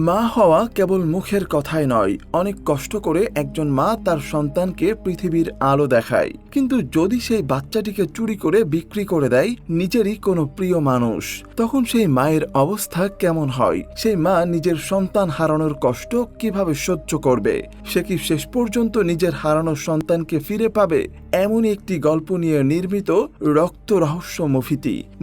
মা হওয়া কেবল মুখের কথাই নয়, অনেক কষ্ট করে একজন মা তার সন্তানকে পৃথিবীর আলো দেখায়। কিন্তু যদি সেই বাচ্চাটিকে চুরি করে বিক্রি করে দেয় নিজেরই কোনো প্রিয় মানুষ, তখন সেই মায়ের অবস্থা কেমন হয়? সেই মা নিজের সন্তান হারানোর কষ্ট কিভাবে সহ্য করবে? সে কি শেষ পর্যন্ত নিজের হারানোর সন্তানকে ফিরে পাবে? এমনই একটি গল্প নিয়ে নির্মিত রক্ত রহস্য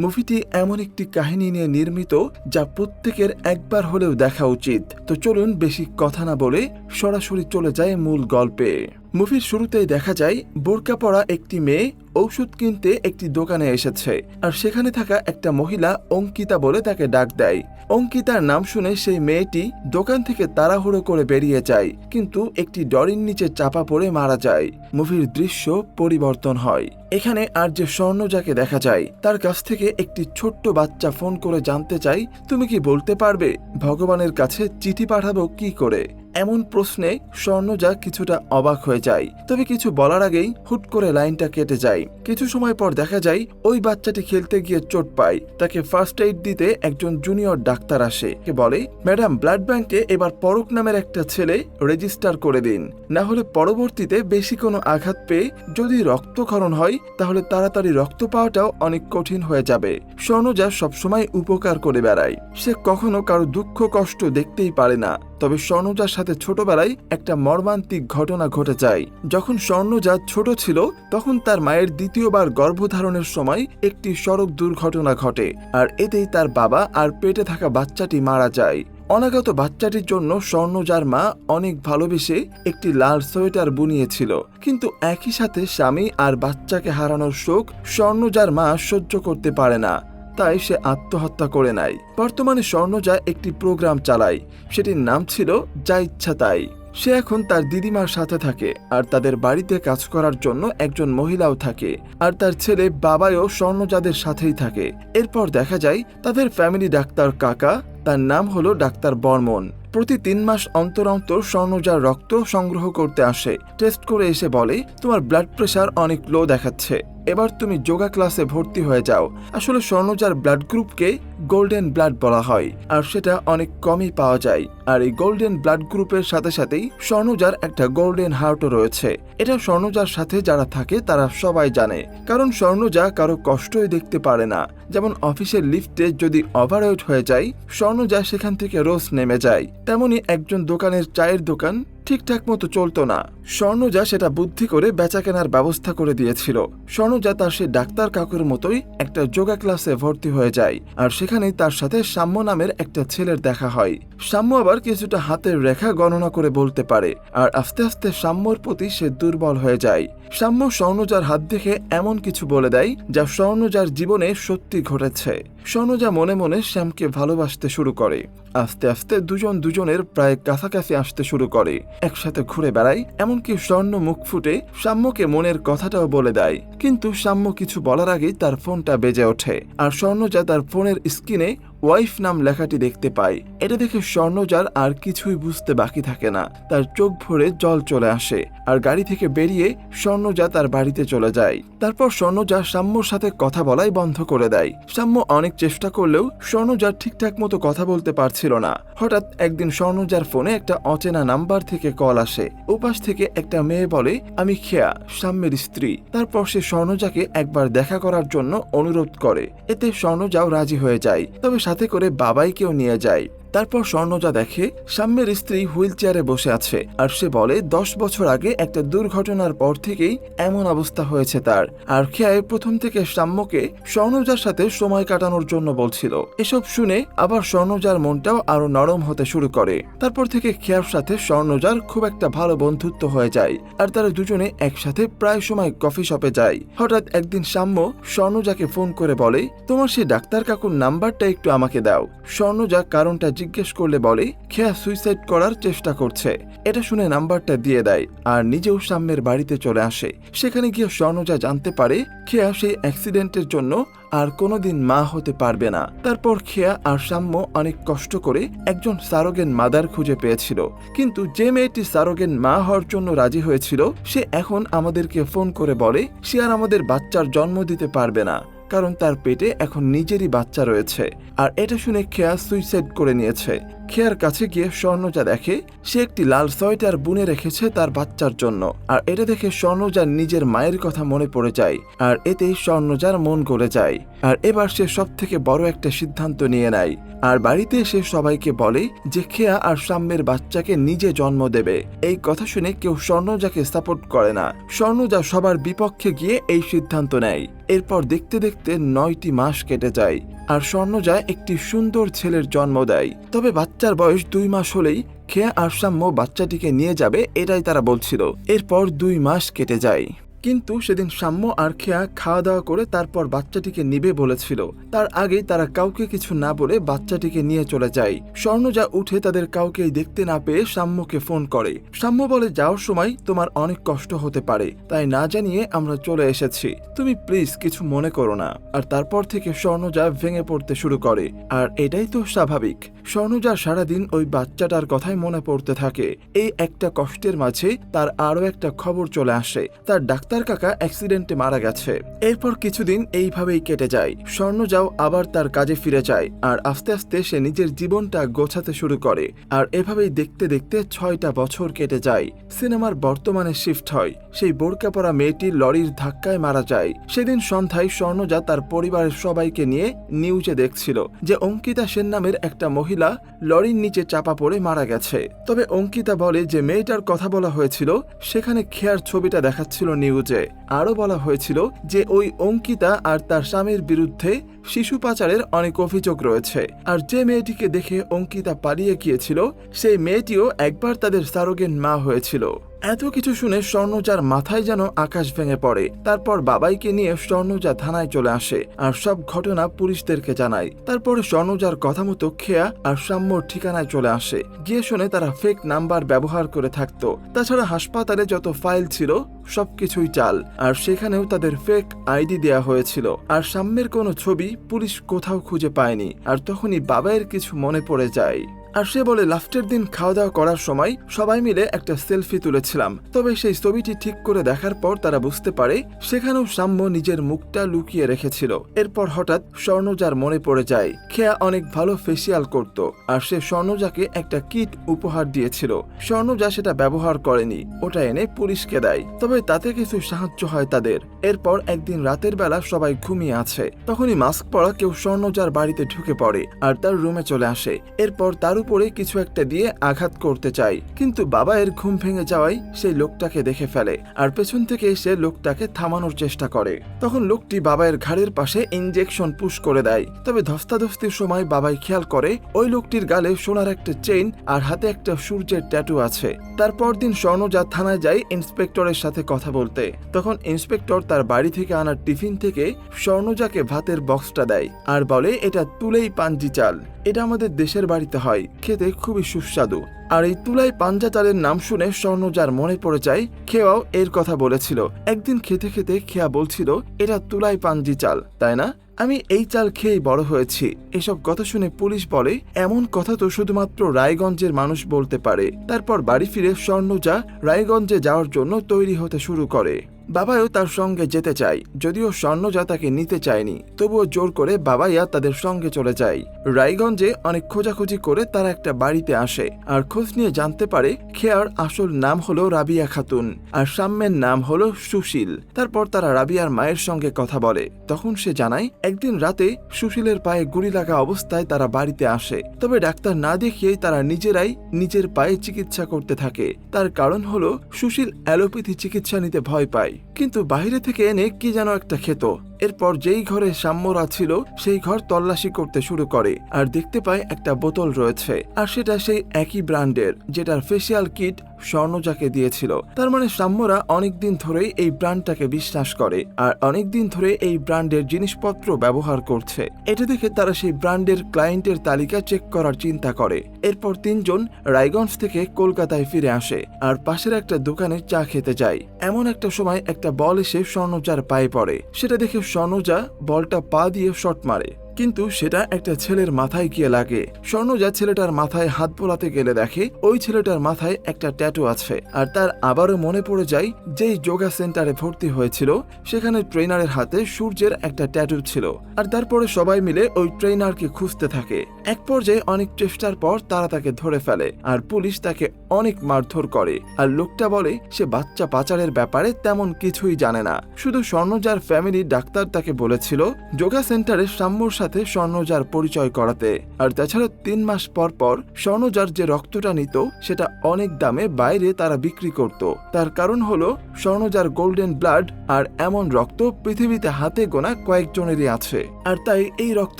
মুভিটি এমন একটি কাহিনী নিয়ে নির্মিত যা প্রত্যেকের একবার হলেও দেখা উচিত। তো চলুন বেশি কথা না বলে সরাসরি চলে যায় মূল গল্পে। মুভির শুরুতেই দেখা যায় বোরকা পরা একটি মেয়ে ঔষধ কিনতে একটি দোকানে এসেছে, আর সেখানে থাকা একটা মহিলা অঙ্কিতা বলে তাকে ডাক দেয়। অঙ্কিতার নাম শুনে সেই মেয়েটি দোকান থেকে তাড়াহুড়ো করে বেরিয়ে যায়, কিন্তু একটি ডরির নিচে চাপা পড়ে মারা যায়। মুভির দৃশ্য পরিবর্তন হয়। এখানে আর যে স্বর্ণজাকে দেখা যায় তার কাছ থেকে একটি ছোট্ট বাচ্চা ফোন করে জানতে চাই, তুমি কি বলতে পারবে ভগবানের কাছে চিঠি পাঠাবো কি করে? এমন প্রশ্নে স্বর্ণজা কিছুটা অবাক হয়ে যায়, তবে কিছু বলার আগেই হুট করে লাইনটা কেটে যায়। কিছু সময় পর দেখা যায় ওই বাচ্চাটি খেলতে গিয়ে চোট পায়। তাকে ফার্স্ট এইড দিতে একজন জুনিয়র ডাক্তার আসে, বলে ম্যাডাম ব্লাড ব্যাংকে এবার পরক নামের একটা ছেলে রেজিস্টার করে দিন, না হলে পরবর্তীতে বেশি কোনো আঘাত পেয়ে যদি রক্তক্ষরণ হয় তাহলে তাড়াতাড়ি রক্ত পাওয়াটাও অনেক কঠিন হয়ে যাবে। স্বর্ণজা সবসময় উপকার করে বেড়ায়, সে কখনো কারো দুঃখ কষ্ট দেখতেই পারে না। তবে স্বর্ণজার সাথে ছোটবেলায় একটা মর্মান্তিক ঘটনা ঘটে যায়। যখন স্বর্ণজা ছোট ছিল তখন তার মায়ের দ্বিতীয়বার গর্ভধারণের সময় একটি সড়ক দুর্ঘটনা ঘটে, আর এতেই তার বাবা আর পেটে থাকা বাচ্চাটি মারা যায়। অনাগত বাচ্চাটির জন্য স্বর্ণজার মা অনেক ভালোবেসে একটি লাল সোয়েটার বুনিয়েছিল, কিন্তু একই সাথে স্বামী আর বাচ্চাকে হারানোর শোক স্বর্ণজার মা সহ্য করতে পারে না, তাই সে আত্মহত্যা করে নেয়। বর্তমানে স্বর্ণজা একটি প্রোগ্রাম চালায়, সেটির নাম ছিল যা ইচ্ছা তাই। সে এখন তার দিদিমার সাথে থাকে, আর তাদের বাড়িতে কাজ করার জন্য একজন মহিলাও থাকে, আর তার ছেলে বাবাও স্বর্ণজাদের সাথেই থাকে। এরপর দেখা যায় তাদের ফ্যামিলি ডাক্তার কাকা, তার নাম হলো ডাক্তার বর্মন, প্রতি 3 মাস অন্তর অন্তর স্বর্ণজার রক্ত সংগ্রহ করতে আসে। টেস্ট করে এসে বলে তোমার ব্লাড প্রেশার অনেক লো দেখাচ্ছে, এবার তুমি যোগা ক্লাসে ভর্তি হয়ে যাও। আসলে স্বর্ণজার ব্লাড গ্রুপকে গোল্ডেন ব্লাড বলা হয়, আর সেটা অনেক কমই পাওয়া যায়। আর এই গোল্ডেন ব্লাড গ্রুপের সাথে সাথেই স্বর্ণজার একটা গোল্ডেন হার্টও রয়েছে। এটা স্বর্ণজার সাথে যারা থাকে তারা সবাই জানে, কারণ স্বর্ণজা কারো কষ্টই দেখতে পারে না। যেমন অফিসের লিফটে যদি ওভারওয়েট হয়ে যায় স্বর্ণজা সেখান থেকে রোজ নেমে যায়, তেমনি একজন দোকানের চায়ের দোকান ঠিকঠাক মতো চলতো না, স্বর্ণজা সেটা বুদ্ধি করে বেচা কেনার ব্যবস্থা করে দিয়েছিল। স্বর্ণজা তার সে ডাক্তার কাকুর মতোই একটা যোগা ক্লাসে ভর্তি হয়ে যায়, আর সেখানেই তার সাথে সাম্য নামের একটা ছেলের দেখা হয়। সাম্য আবার কিছুটা হাতের রেখা গণনা করে বলতে পারে, আর আস্তে আস্তে সাম্যর প্রতি সে দুর্বল হয়ে যায়। সাম্য স্বর্ণজার হাত দেখে এমন কিছু বলে দেয় যা স্বর্ণজার জীবনে সত্যি ঘটেছে। স্বর্ণজা মনে মনে শ্যামকে ভালোবাসতে শুরু করে। আস্তে আস্তে দুজন দুজনের প্রায় কাছাকাছি আসতে শুরু করে, একসাথে ঘুরে বেড়ায়, এমনকি স্বর্ণ মুখ ফুটে সাম্যকে মনের কথাটাও বলে দেয়। কিন্তু সাম্য কিছু বলার আগেই তার ফোনটা বেজে ওঠে, আর স্বর্ণজা তার ফোনের স্ক্রিনে ওয়াইফ নাম লেখাটি দেখতে পায়। এটা দেখে স্বর্ণজার আর কিছুই বুঝতে বাকি থাকে না, তার চোখ ভরে জল চলে আসে, আর গাড়ি থেকে বেরিয়ে স্বর্ণজা তার বাড়িতে চলে যায়। তারপর স্বর্ণজা সাম্যর সাথে কথা বলাই বন্ধ করে দেয়। সাম্য অনেক চেষ্টা করলেও স্বর্ণজা ঠিকঠাক মতো কথা বলতে পারছিল না। হঠাৎ একদিন স্বর্ণজার ফোনে একটা অচেনা নাম্বার থেকে কল আসে। ওপাশ থেকে একটা মেয়ে বলে আমি খেয়া, সাম্যের স্ত্রী। তারপর সে স্বর্ণজাকে একবার দেখা করার জন্য অনুরোধ করে, এতে স্বর্ণজাও রাজি হয়ে যায়, তবে সাথে করে বাবাইকেও নিয়ে যায়। তারপর স্বর্ণজা দেখে সাম্যের স্ত্রী হুইল চেয়ারে বসে আছে, আর সে বলে 10 বছর আগে একটা দুর্ঘটনার পর থেকেই এমন অবস্থা হয়েছে তার। আর খেয়ায় প্রথম থেকে সাম্যকে স্বর্ণজার সাথে সময় কাটানোর জন্য বলছিল। এসব শুনে আবার স্বর্ণজার মনটাও আরো নরম হতে শুরু করে। তারপর থেকে খেয়ার সাথে স্বর্ণজার খুব একটা ভালো বন্ধুত্ব হয়ে যায়, আর তারা দুজনে একসাথে প্রায় সময় কফি শপে যায়। হঠাৎ একদিন সাম্য স্বর্ণজাকে ফোন করে বলে তোমার সেই ডাক্তার কাকুর নাম্বারটা একটু আমাকে দাও। স্বর্ণজা কারণটা জিজ্ঞেস করলে বলে খেয়া সুইসাইড করার চেষ্টা করছে। এটা শুনে নাম্বারটা দিয়ে দেয়, আর নিজেও সাম্যের বাড়িতে চলে আসে। সেখানে গিয়ে স্বর্ণজা জানতে পারে খেয়া সেই অ্যাক্সিডেন্টের জন্য আর কোনোদিন মা হতে পারবে না। তারপর খেয়া আর সাম্য অনেক কষ্ট করে একজন সারোগেন মাদার খুঁজে পেয়েছিল, কিন্তু যে মেয়েটি সারোগেন মা হওয়ার জন্য রাজি হয়েছিল সে এখন আমাদেরকে ফোন করে বলে সে আর আমাদের বাচ্চার জন্ম দিতে পারবে না, কারণ তার পেটে এখন নিজেরই বাচ্চা রয়েছে। আর এটা শুনে খেয়া সুইসাইড করে নিয়েছে। খেয়ার কাছে গিয়ে স্বর্ণজা দেখে সে একটি লাল সোয়েটার বুনে রেখেছে তার বাচ্চার জন্য। আর এটা দেখে স্বর্ণজার নিজের মায়ের কথা মনে পড়ে যায়, আর এতেই স্বর্ণজার মন গলে যায়। আর এবার সে সব থেকে বড় একটা সিদ্ধান্ত নিয়ে নেয়, আর বাড়িতে এসে সবাইকে বলে যে খেয়া আর সাম্যের বাচ্চাকে নিজে জন্ম দেবে। এই কথা শুনে কেউ স্বর্ণজাকে সাপোর্ট করে না। স্বর্ণজা সবার বিপক্ষে গিয়ে এই সিদ্ধান্ত নেয়। এরপর দেখতে দেখতে 9টি মাস কেটে যায়, আর স্বর্ণজা একটি সুন্দর ছেলের জন্ম দেয়। তবে বাচ্চার বয়স 2 মাস হলেই খেয়া আর সাম্য বাচ্চাটিকে নিয়ে যাবে, এটাই তারা বলছিল। এরপর 2 মাস কেটে যায়, কিন্তু সেদিন সাম্য আর খেয়া খাওয়া দাওয়া করে তারপর বাচ্চাটিকে নিবে বলেছিল। তার আগেই তারা কাউকে কিছু না বলে বাচ্চাটিকে নিয়ে চলে যায়। স্বর্ণজা উঠে তাদের কাউকেই দেখতে না পেয়ে সাম্যকে ফোন করে। সাম্য বলে, যাওয়ার সময় তোমার অনেক কষ্ট হতে পারে, তাই না জানিয়ে আমরা চলে এসেছি, তুমি প্লিজ কিছু মনে করো না। আর তারপর থেকে স্বর্ণজা ভেঙে পড়তে শুরু করে, আর এটাই তো স্বাভাবিক। স্বর্ণজা সারাদিন ওই বাচ্চাটার কথাই মনে পড়তে থাকে। এই একটা কষ্টের মাঝে তার আরো একটা খবর চলে আসে, তার ডাক্তার কাকা অ্যাক্সিডেন্টে মারা গেছে। এরপর কিছুদিন এইভাবেই কেটে যায়। স্বর্ণজাও আবার তার কাজে ফিরে যায়, আর আস্তে আস্তে সে নিজের জীবনটা গোছাতে শুরু করে। আর এভাবেই দেখতে দেখতে 6টা বছর কেটে যায়। সিনেমার বর্তমানে শিফট হয়। সেই বোরকা পরা মেয়েটি লরির ধাক্কায় মারা যায়। সেদিন সন্ধ্যায় স্বর্ণজা তার পরিবারের সবাইকে নিয়ে নিউজে দেখছিল যে অঙ্কিতা সেন নামের একটা মহিলা লরির নিচে চাপা পড়ে মারা গেছে। তবে অঙ্কিতা বলে যে মেয়েটার কথা বলা হয়েছিল সেখানে খেয়ার ছবিটা দেখাচ্ছিল নিউজে। আরো বলা হয়েছিল যে ওই অঙ্কিতা আর তার স্বামীর বিরুদ্ধে শিশু পাচারের অনেক অভিযোগ রয়েছে। আর যে মেয়েটিকে দেখে অঙ্কিতা পালিয়ে গিয়েছিল সেই মেয়েটিও একবার তাদের সারোগেট মা হয়েছিল। এত কিছু শুনে স্বর্ণজার মাথায় যেন আকাশ ভেঙে পড়ে। তারপর বাবাইকে নিয়ে স্বর্ণজা থানায় চলে আসে আর সব ঘটনা পুলিশদেরকে জানায়। তারপরে স্বর্ণজার কথা মতো খেয়া আর সাম্যর ঠিকানায় চলে আসে। গিয়ে শুনে তারা ফেক নাম্বার ব্যবহার করে থাকতো। তাছাড়া হাসপাতালে যত ফাইল ছিল সবকিছুই চাল, আর সেখানেও তাদের ফেক আইডি দেয়া হয়েছিল। আর সাম্যের কোনো ছবি পুলিশ কোথাও খুঁজে পায়নি। আর তখনই বাবাইয়ের কিছু মনে পড়ে যায়। আর সে বলে, লাস্টের দিন খাওয়া দাওয়া করার সময় সবাই মিলে একটা সেলফি তুলেছিলাম। তবে সেই ছবিটি ঠিক করে দেখার পর তারা বুঝতে পারে সেখানেও সাম্য নিজের মুখটা লুকিয়ে রেখেছিল। এরপর হঠাৎ স্বর্ণজার মনে পড়ে যায় খেয়া অনেক ভালো ফেসিয়াল করত, আর সে স্বর্ণজাকে একটা কিট উপহার দিয়েছিল। স্বর্ণজা সেটা ব্যবহার করেনি, ওটা এনে পুলিশকে দেয়। তবে তাতে কিছু সাহায্য হয় তাদের। এরপর একদিন রাতের বেলা সবাই ঘুমিয়ে আছে, তখনই মাস্ক পরা কেউ স্বর্ণজার বাড়িতে ঢুকে পড়ে আর তার রুমে চলে আসে। এরপর তার উপরে কিছু একটা দিয়ে আঘাত করতে চায়, কিন্তু বাবাইয়ের ঘুম ভেঙে যাওয়ায় সেই লোকটাকে দেখে ফেলে আর পেছন থেকে এসে লোকটাকে থামানোর চেষ্টা করে। তখন লোকটি বাবাইয়ের ঘাড়ের পাশে ইনজেকশন পুশ করে দেয়। তবে ধস্তাধস্তির সময় বাবাই খেয়াল করে ওই লোকটির গালে সোনার একটা চেইন আর হাতে একটা সূর্যের ট্যাটু আছে। তারপর দিন স্বর্ণজা থানায় যায় ইন্সপেক্টরের সাথে কথা বলতে। তখন ইন্সপেক্টর তার বাড়ি থেকে আনা টিফিন থেকে স্বর্ণজাকে ভাতের বক্সটা দেয় আর বলে, এটা তুলেই পাঞ্জি চাল, এটা আমাদের দেশের বাড়িতে হয়, খেতে খুবই সুস্বাদু। আর এই তুলাই পাঞ্জা চালের নাম শুনে স্বর্ণজার মনে পড়ে যায় খেয়াও এর কথা বলেছিল। একদিন খেতে খেতে খেয়া বলছিল, এটা তুলাই পাঞ্জি চাল, তাই না? আমি এই চাল খেয়েই বড় হয়েছি। এসব কথা শুনে পুলিশ বলে, এমন কথা তো শুধুমাত্র রায়গঞ্জের মানুষ বলতে পারে। তারপর বাড়ি ফিরে স্বর্ণজা রায়গঞ্জে যাওয়ার জন্য তৈরি হতে শুরু করে। বাবাইও তার সঙ্গে যেতে চায়, যদিও স্বর্ণজা তাকে নিতে চায়নি। তবুও জোর করে বাবাইয়া তাদের সঙ্গে চলে যায়। রায়গঞ্জে অনেক খোঁজাখুঁজি করে তারা একটা বাড়িতে আসে আর খোঁজ নিয়ে জানতে পারে খেয়ার আসল নাম হলো রাবিয়া খাতুন আর সাম্যের নাম হলো সুশীল। তারপর তারা রাবিয়ার মায়ের সঙ্গে কথা বলে। তখন সে জানায় একদিন রাতে সুশীলের পায়ে গুলি লাগা অবস্থায় তারা বাড়িতে আসে। তবে ডাক্তার না দেখিয়েই তারা নিজেরাই নিজের পায়ে চিকিৎসা করতে থাকে। তার কারণ হলো সুশীল অ্যালোপ্যাথি চিকিৎসা নিতে ভয় পায়, কিন্তু বাইরে থেকে এনে কি যেন একটা খেত। এরপর যেই ঘরে সাম্যরা ছিল সেই ঘর তল্লাশি করতে শুরু করে আর দেখতে পায় একটা বোতল রয়েছে, আর সেটা সেই একই ব্র্যান্ডের যেটার ফেসিয়াল কিট স্বর্ণজাকে দিয়েছিল। তার মানে সাম্যরা অনেকদিন ধরেই এই ব্র্যান্ডটাকে বিশ্বাস করে আর অনেকদিন ধরে এই ব্র্যান্ডের জিনিসপত্র ব্যবহার করছে। এটা দেখে তারা সেই ব্র্যান্ডের ক্লায়েন্টের তালিকা চেক করার চিন্তা করে। এরপর 3 জন রায়গঞ্জ থেকে কলকাতায় ফিরে আসে আর পাশের একটা দোকানে চা খেতে যায়। এমন একটা সময় একটা বল এসে স্বর্ণজার পায়ে পড়ে। সেটা দেখে স্বর্ণজা বলটা পা দিয়ে শট মারে, কিন্তু সেটা একটা ছেলের মাথায় গিয়ে লাগে। স্বর্ণজা ছেলেটার মাথায় হাত বোলাতে গেলে দেখে ওই ছেলেটার মাথায় একটা ট্যাটু আছে। আর তার আবারও মনে পড়ে যায় যেই যোগা সেন্টারে ভর্তি হয়েছিল সেখানে ট্রেনারের হাতে সূর্যের একটা ট্যাটু ছিল। আর তারপরে সবাই মিলে ওই ট্রেনারকে খুঁজতে থাকে। এক পর্যায়ে অনেক চেষ্টার পর তারা তাকে ধরে ফেলে আর পুলিশ তাকে অনেক মারধর করে। আর লোকটা বলে সে বাচ্চা পাচারের ব্যাপারে তেমন কিছুই জানে না, শুধু স্বর্ণজার ফ্যামিলি ডাক্তার তাকে বলেছিল যোগা সেন্টারে সাম্যর সাথে স্বর্ণজার পরিচয় করাতে। আর তাছাড়া 3 মাস পর পর স্বর্ণজার যে রক্তটা নিত সেটা অনেক দামে বাইরে তারা বিক্রি করত। তার কারণ হলো স্বর্ণজার গোল্ডেন ব্লাড, আর এমন রক্ত পৃথিবীতে হাতে গোনা কয়েকজনেরই আছে। আর তাই এই রক্ত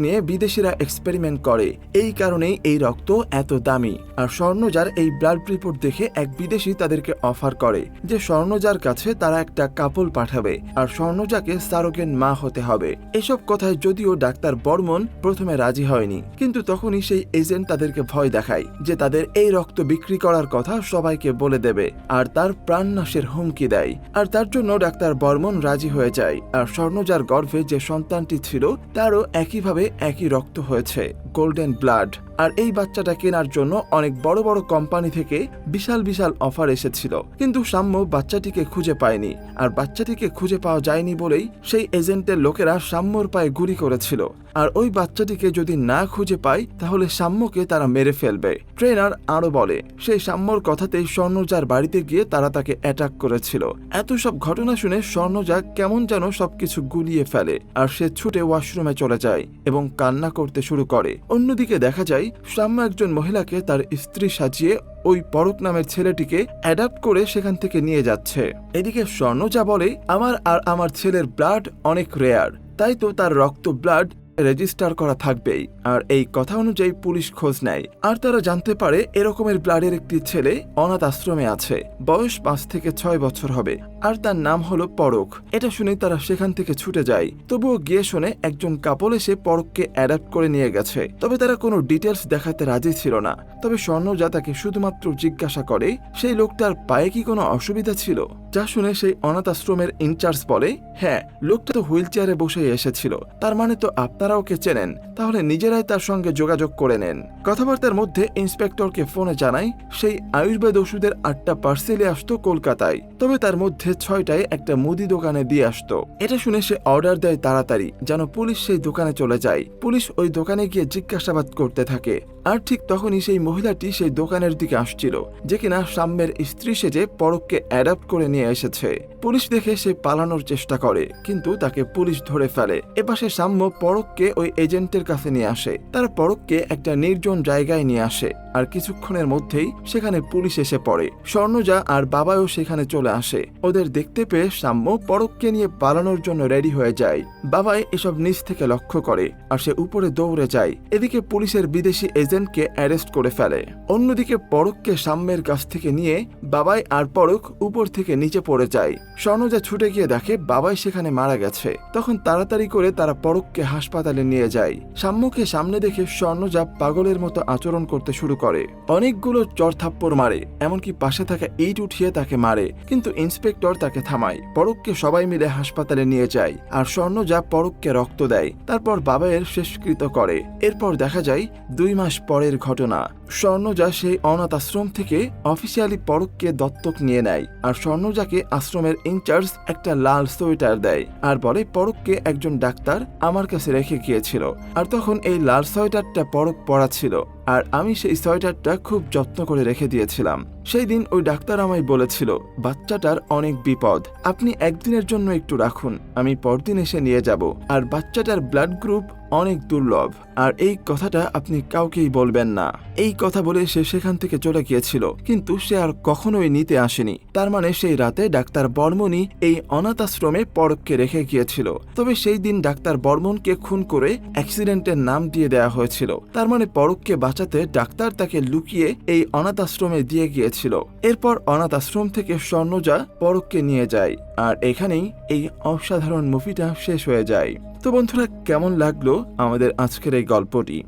নিয়ে বিদেশিরা এক্সপেরিমেন্ট করে, এই কারণেই এই রক্ত এত দামি। আর স্বর্ণজার এই ব্লাড রিপোর্ট দেখে এক বিদেশি তাদেরকে অফার করে যে স্বর্ণজার কাছে তারা একটা কাপল পাঠাবে আর স্বর্ণজাকে সারোগেট মা হতে হবে। এসব কথায় যদিও ডাক্তার বর্মন প্রথমে রাজি হয়নি, কিন্তু তখনই সেই এজেন্ট তাদেরকে ভয় দেখায় যে তাদের এই রক্ত বিক্রি করার কথা সবাইকে বলে দেবে আর তার প্রাণনাশের হুমকি দেয়। আর তার জন্য ডাক্তার বর্মন রাজি হয়ে যায়। আর স্বর্ণজার গর্ভে যে সন্তানটি ছিল তারও একইভাবে একই রক্ত হয়েছে, গোল্ডেন ব্লাড। আর এই বাচ্চাটা কেনার জন্য অনেক বড় বড় কোম্পানি থেকে বিশাল বিশাল অফার এসেছিল, কিন্তু সাম্য বাচ্চাটিকে খুঁজে পায়নি। আর বাচ্চাটিকে খুঁজে পাওয়া যায়নি বলেই সেই এজেন্টের লোকেরা সাম্যর পায়ে গুলি করেছিল। আর ওই বাচ্চাটিকে যদি না খুঁজে পায় তাহলে সাম্যকে তারা মেরে ফেলবে। ট্রেনার আরো বলে সেই সাম্যর কথাতেই স্বর্ণজার বাড়িতে গিয়ে তারা তাকে অ্যাটাক করেছিল। এত সব ঘটনা শুনে স্বর্ণজা কেমন যেন সবকিছু গুলিয়ে ফেলে আর সে ছুটে ওয়াশরুমে চলে যায় এবং কান্না করতে শুরু করে। অন্যদিকে দেখা যায় সাম্য একজন মহিলাকে তার স্ত্রী সাজিয়ে ওই পরক নামের ছেলেটিকে অ্যাডাপ্ট করে সেখান থেকে নিয়ে যাচ্ছে। এদিকে স্বর্ণজা বলে আমার আর আমার ছেলের ব্লাড অনেক রেয়ার, তাই তো তার রক্ত ব্লাড রেজিস্টার করা থাকবেই। আর এই কথা অনুযায়ী পুলিশ খোঁজ নেয় আর তারা জানতে পারে এরকমের ব্লাডের একটি ছেলে অনাথ আশ্রমে আছে, বয়স 5 থেকে 6 বছর হবে আর তার নাম হলো পরক। এটা শুনে তারা সেখান থেকে ছুটে যায়। তবুও গিয়ে শুনে একজন কাপল এসে পরককে অ্যাডাপ্ট করে নিয়ে গেছে, তবে তারা কোনো ডিটেলস দেখাতে রাজি ছিল না। তবে স্বর্ণজা তাকে শুধুমাত্র জিজ্ঞাসা করে সেই লোকটার পায়ে কি কোনো অসুবিধা ছিল, যা শুনে সেই অনাথ আশ্রমের ইনচার্জ বলে হ্যাঁ, লোকটা তো হুইল চেয়ারে বসে এসেছিল, তার মানে তো আপনারা ওকে চেনেন, তাহলে নিজেরাই তার সঙ্গে যোগাযোগ করে নেন। কথাবার্তার মধ্যে ইন্সপেক্টরকে ফোনে জানায় সেই আয়ুর্বেদ ওষুধের 8টা পার্সেলে আসতো কলকাতায়, তবে তার মধ্যে 6টায় একটা মুদি দোকানে দিয়ে আসতো। এটা শুনে সে অর্ডার দেয় তাড়াতাড়ি যেন পুলিশ সেই দোকানে চলে যায়। পুলিশ ওই দোকানে গিয়ে জিজ্ঞাসাবাদ করতে থাকে। আর ঠিক তখনই সেই মহিলাটি সেই দোকানের দিকে আসছিল যে কিনা সাম্যের স্ত্রী সেজে পরককে অ্যাডাপ্ট করে নিয়ে এসেছে। পুলিশ দেখে সে পালানোর চেষ্টা করে, কিন্তু তাকে পুলিশ ধরে ফেলে। এপাশে সাম্য পরককে ওই এজেন্টের কাছে নিয়ে আসে। তারা পরককে একটা নির্জন জায়গায় নিয়ে আসে আর কিছুক্ষণের মধ্যেই সেখানে পুলিশ এসে পড়ে। স্বর্ণজা আর বাবাও সেখানে চলে আসে। ওদের দেখতে পেয়ে সাম্য পরককে নিয়ে পালানোর জন্য রেডি হয়ে যায়। বাবাই এসব নিচ থেকে লক্ষ্য করে আর সে উপরে দৌড়ে যায়। এদিকে পুলিশের বিদেশি এজেন্টকে অ্যারেস্ট করে ফেলে। অন্যদিকে পরককে সাম্যের কাছ থেকে নিয়ে বাবাই আর পরক উপর থেকে নিচে পড়ে যায়। স্বর্ণজা ছুটে গিয়ে দেখে বাবাই সেখানে মারা গেছে। তখন তাড়াতাড়ি করে তারা পরককে হাসপাতালে নিয়ে যায়। সাম্যকে সামনে দেখে স্বর্ণজা পাগলের মতো আচরণ করতে শুরু করে, অনেকগুলো চড়থাপ্পড় মারে, এমনকি পাশে থাকা ইট উঠিয়ে তাকে মারে, কিন্তু ইন্সপেক্টর তাকে থামায়। পরককে সবাই মিলে হাসপাতালে নিয়ে যায় আর স্বর্ণজা পরককে রক্ত দেয়। তারপর বাবাইয়ের শেষকৃত্য করে। এরপর দেখা যায় 2 মাস পরের ঘটনা। স্বর্ণজা সেই অনাথ আশ্রম থেকে অফিসিয়ালি পরককে দত্তক নিয়ে নেয় আর স্বর্ণজাকে আশ্রমের ইনচার্জ একটা লাল সোয়েটার দেয় আর বলে পরককে একজন ডাক্তার আমার কাছে রেখে গিয়েছিল। আর তখন এই লাল সোয়েটারটা পরক পরা ছিল আর আমি সেই সোয়েটারটা খুব যত্ন করে রেখে দিয়েছিলাম। সেই দিন ওই ডাক্তার আমায় বলেছিল বাচ্চাটার অনেক বিপদ, আপনি একদিনের জন্য একটু রাখুন, আমি পরদিন এসে নিয়ে যাব। আর বাচ্চাটার ব্লাড গ্রুপ অনেক দুর্লভ, আর এই কথাটা আপনি কাউকেই বলবেন না। এই কথা বলে সে সেখান থেকে চলে গিয়েছিল, কিন্তু সে আর কখনোই নিতে আসেনি। তার মানে সেই রাতে ডাক্তার বর্মনই এই অনাথ আশ্রমে পরককে রেখে গিয়েছিল। তবে সেই দিন ডাক্তার বর্মনকে খুন করে অ্যাক্সিডেন্টের নাম দিয়ে দেওয়া হয়েছিল। তার মানে পরককে বাঁচাতে ডাক্তার তাকে লুকিয়ে এই অনাথ আশ্রমে দিয়ে গিয়েছিল। এরপর অনাথ আশ্রম থেকে স্বর্ণজা পরককে নিয়ে যায় আর এখানেই এই অসাধারণ মুভিটা শেষ হয়ে যায়। তো বন্ধুরা, কেমন লাগলো আমাদের আজকের এই গল্পটি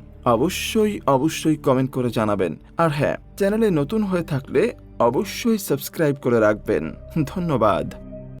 অবশ্যই কমেন্ট করে জানাবেন। আর হ্যাঁ, চ্যানেলে নতুন হয়ে থাকলে অবশ্যই সাবস্ক্রাইব করে রাখবেন। ধন্যবাদ।